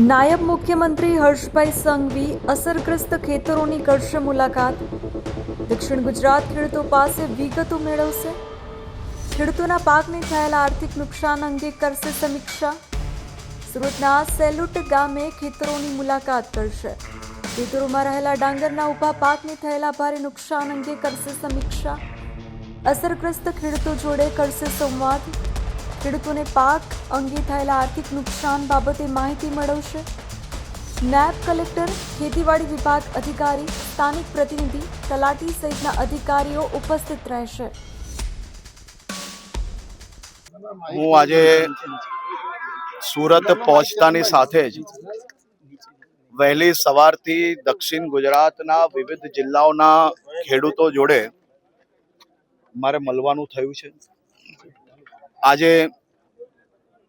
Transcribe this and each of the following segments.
નાયબ મુખ્યમંત્રી હર્ષભાઈ સંઘવી અસરગ્રસ્ત ખેતરોની કરશે મુલાકાત। દક્ષિણ ગુજરાત ખેડૂતો પાસે વિગતો મેળવશે। ખેડૂતોના પાકને થયેલા આર્થિક નુકસાન અંગે કરશે સમીક્ષા। સુરતના સેલુટ ગામે ખેતરોની મુલાકાત કરશે। ખેતરોમાં રહેલા ડાંગરના ઊભા પાકને થયેલા ભારે નુકસાન અંગે કરશે સમીક્ષા। અસરગ્રસ્ત ખેડૂતો જોડે કરશે સંવાદ। ખેડૂતોને પાક અંગે થયેલા આર્થિક નુકસાન બાબતે માહિતી મેળવશે। નાયબ કલેક્ટર, ખેતીવાડી વિભાગ અધિકારી, સ્થાનિક પ્રતિનિધિ, તલાટી સહિતના અધિકારીઓ ઉપસ્થિત રહેશે। હું આજે સુરત પહોંચતાની સાથે જ વહેલી સવારથી દક્ષિણ ગુજરાતના વિવિધ જિલ્લાઓના ખેડૂતો જોડે મારે મળવાનું થયું છે। આજે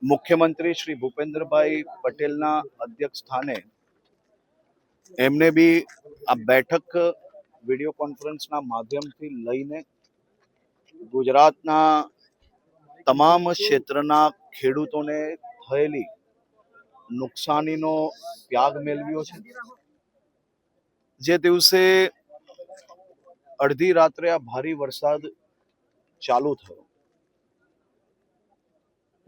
મુખ્યમંત્રી શ્રી ભૂપેન્દ્રભાઈ પટેલના અધ્યક્ષ સ્થાને એમને બી આ બેઠક વિડીયો કોન્ફરન્સના માધ્યમથી લઈને ગુજરાતના તમામ ક્ષેત્રના ખેડૂતોને થયેલી નુકસાનીનો ત્યાગ મેળવ્યો છે। જે દિવસે અડધી રાત્રે આ ભારે વરસાદ ચાલુ થયો,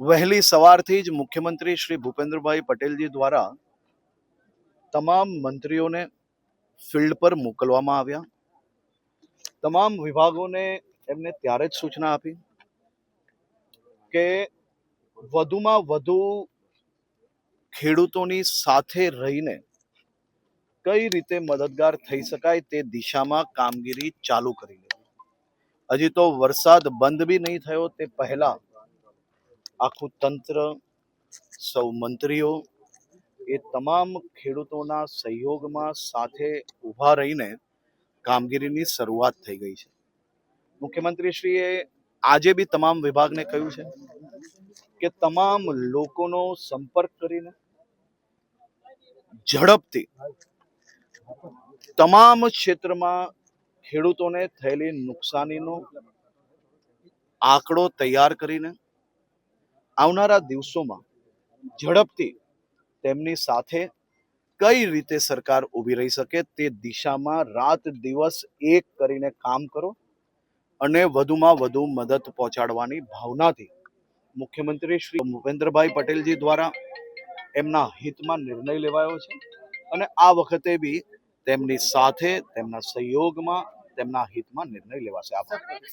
વહેલી સવારથી જ મુખ્યમંત્રી શ્રી ભૂપેન્દ્રભાઈ પટેલજી દ્વારા તમામ મંત્રીઓને ફિલ્ડ પર મોકલવામાં આવ્યા। તમામ વિભાગોને એમને ત્યારે જ સૂચના આપી કે વધુમાં વધુ ખેડૂતોની સાથે રહીને કઈ રીતે મદદગાર થઈ શકાય તે દિશામાં કામગીરી ચાલુ કરી લેવી। હજી તો વરસાદ બંધ બી નહીં થયો તે પહેલા આખું તંત્ર, સૌ મંત્રીઓ એ તમામ ખેડૂતોના સહયોગમાં સાથે ઊભા રહીને કામગીરીની શરૂઆત થઈ ગઈ છે। મુખ્યમંત્રીશ્રીએ આજે બી તમામ વિભાગને કહ્યું છે કે તમામ લોકોનો સંપર્ક કરીને ઝડપથી તમામ ક્ષેત્રમાં ખેડૂતોને થયેલી નુકસાનીનો આંકડો તૈયાર કરીને આવનારા દિવસોમાં ઝડપથી તેમની સાથે કઈ રીતે સરકાર ઊભી રહી શકે તે દિશામાં રાત દિવસ એક કરીને કામ કરો અને વધુમાં વધુ મદદ પહોંચાડવાની ભાવનાથી મુખ્યમંત્રી શ્રી ભૂપેન્દ્રભાઈ પટેલજી દ્વારા એમના હિતમાં નિર્ણય લેવાયો છે અને આ વખતે બી તેમની સાથે તેમના સહયોગમાં તેમના હિતમાં નિર્ણય લેવાશે। આભાર।